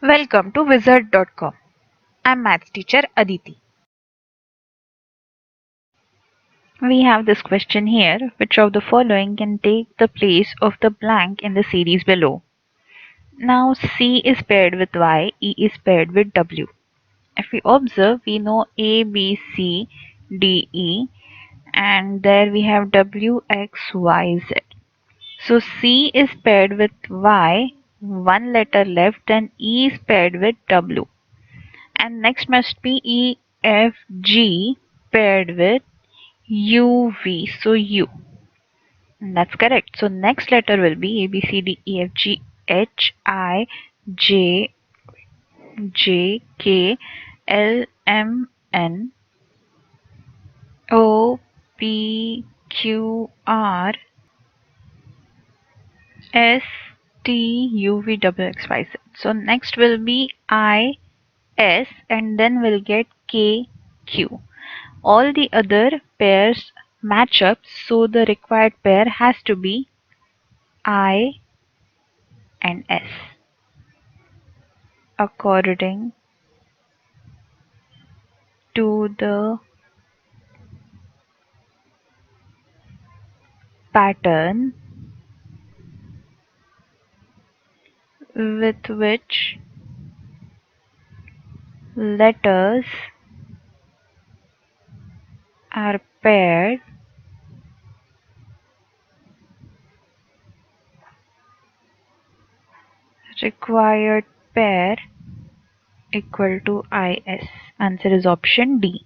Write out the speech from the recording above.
Welcome to Wizard.com. I'm maths teacher Aditi. We have this question here. Which of the following can take the place of the blank in the series below? Now C is paired with Y, E is paired with W. If we observe, we know A, B, C, D, E, and there we have W, X, Y, Z. So C is paired with Y, one letter left, and E is paired with W. And next must be E, F, G paired with U, V. So U. And that's correct. So next letter will be A, B, C, D, E, F, G, H, I, J, J, K, L, M, N, O, P, Q, R, S, T, U, V, W, X, Y, Z. So next will be I, S, and then we'll get K, Q. All the other pairs match up, so the required pair has to be I and S. According to the pattern with which letters are paired, required pair equal to IS. Answer is option D.